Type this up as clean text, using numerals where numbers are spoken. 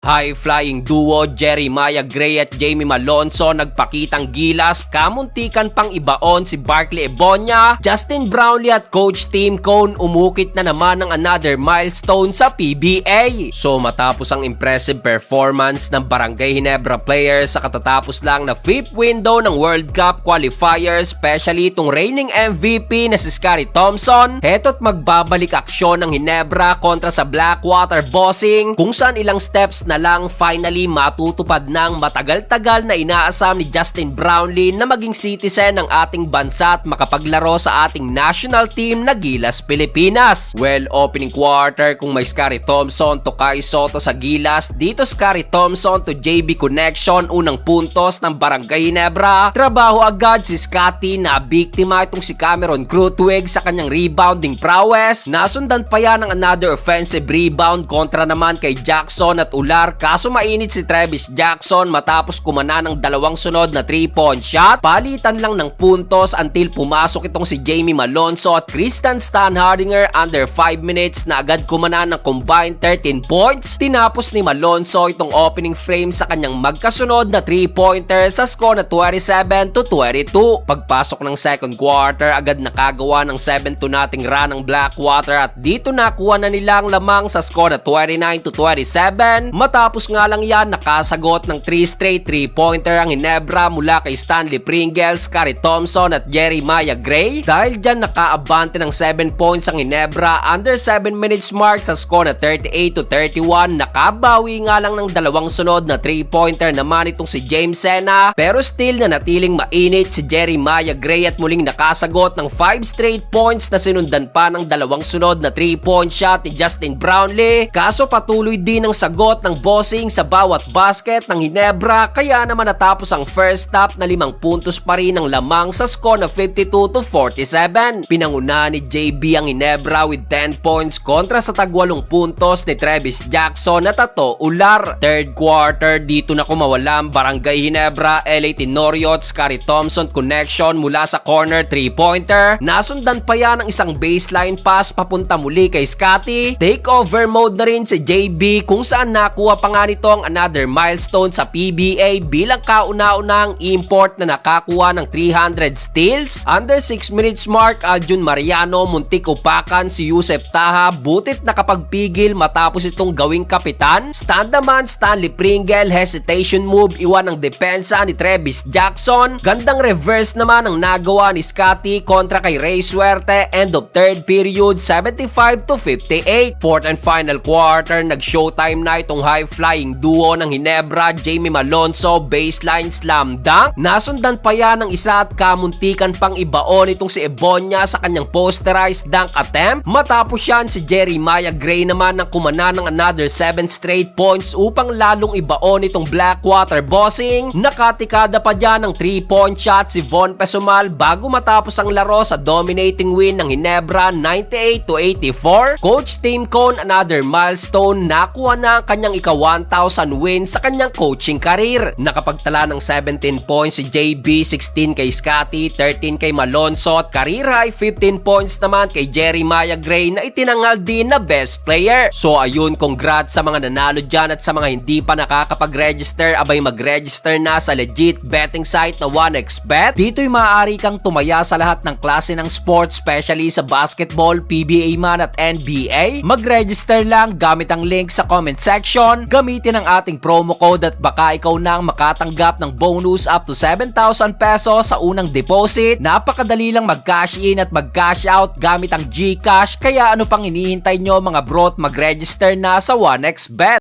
High-flying duo Jeremiah Gray at Jamie Malonzo nagpakitang gilas, kamuntikan pang ibaon si Barkley Ebonia. Justin Brownlee at Coach Tim Cone umukit na naman ng another milestone sa PBA. So matapos ang impressive performance ng Barangay Ginebra players sa katatapos lang na 5th window ng World Cup qualifiers, especially itong reigning MVP na si Scottie Thompson, heto't magbabalik aksyon ng Ginebra kontra sa Blackwater Bossing, kung saan ilang steps na lang finally matutupad ng matagal-tagal na inaasam ni Justin Brownlee na maging citizen ng ating bansa at makapaglaro sa ating national team na Gilas Pilipinas. Well, opening quarter kung may Scottie Thompson to Kai Soto sa Gilas, dito Scottie Thompson to JB connection, unang puntos ng Barangay Ginebra. Trabaho agad si Scottie, na biktima itong si Cameron Krutwig sa kanyang rebounding prowess. Nasundan pa yan ng another offensive rebound kontra naman kay Jackson at Ular, kaso mainit si Travis Jackson matapos kumana ng dalawang sunod na 3-point shot. Palitan lang ng puntos until pumasok itong si Jamie Malonzo at Christian Stanhardinger. Under 5 minutes na agad kumana ng combined 13 points. Tinapos ni Malonzo itong opening frame sa kanyang magkasunod na 3-pointer sa score na 27-22. Pagpasok ng second quarter, agad nakagawa ng 7-0 run ng Blackwater at dito nakuha na nilang lamang sa score na 29-27. Matapos nga lang yan, nakasagot ng 3 straight 3-pointer ang Ginebra mula kay Stanley Pringles, Scottie Thompson at Jeremiah Gray. Dahil dyan nakaabante ng 7 points ang Ginebra under 7 minutes mark sa score na 38-31. Nakabawi nga lang ng dalawang sunod na 3-pointer naman itong si James Sena, pero still na natiling mainit si Jeremiah Gray at muling nakasagot ng 5 straight points na sinundan pa ng dalawang sunod na 3-point shot ni Justin Brownlee. Kaso patuloy din ang sagot ng Bossing sa bawat basket ng Ginebra, kaya naman natapos ang first half na 5 puntos pa rin ang lamang sa score na 52-47. Pinanguna ni JB ang Ginebra with 10 points kontra sa tag-8 puntos ni Travis Jackson at Tato Ular. Third quarter, dito na kumawala ang Barangay Ginebra. LA Tenorio at Scottie Thompson connection mula sa corner 3-pointer. Nasundan pa yan ng isang baseline pass papunta muli kay Scottie. Takeover mode na rin si JB, kung saan nakuha pa nga nito ang another milestone sa PBA bilang kauna-unang import na nakakuha ng 300 steals. Under 6 minutes mark, Aljun Mariano muntik upakan si Yusef Taha, butit nakapagpigil matapos itong gawing kapitan. Stand naman Stanley Pringle, hesitation move, iwan ang depensa ni Travis Jackson. Gandang reverse naman ang nagawa ni Scottie kontra kay Ray Suerte. End of third period, 75-58. Fourth and final quarter, nag-showtime na itong high-flying duo ng Ginebra, Jamie Malonzo, baseline slam dunk. Nasundan pa yan ng isa at kamuntikan pang ibaon itong si Ebonia sa kanyang posterized dunk attempt. Matapos yan, si Jeremiah Gray naman ang kumana ng another 7 straight points upang lalong ibaon itong Blackwater Bossing. Nakatikada pa dyan ng 3-point shot si Von Pesumal bago matapos ang laro sa dominating win ng Ginebra 98-84. Coach Tim Cone, another milestone, nakuha na ang kanyang ika-1,000 win sa kanyang coaching career. Nakapagtala ng 17 points si JB, 16 kay Scottie, 13 kay Malonzo at career high 15 points naman kay Jeremiah Gray na itinangal din na best player. So ayun, congrats sa mga nanalo dyan at sa mga hindi pa nakakapag-register, abay mag-register na sa legit betting site na 1xBet. Dito'y maaari kang tumaya sa lahat ng klase ng sports, especially sa basketball, PBA man at NBA. Mag-register lang gamit ang link sa comment section. Gamitin ang ating promo code at baka ikaw nang makatanggap ng bonus up to 7,000 pesos sa unang deposit. Napakadali lang mag-cash in at mag-cash out gamit ang GCash, kaya ano pang hinihintay nyo mga bro, mag-register na sa 1xBet.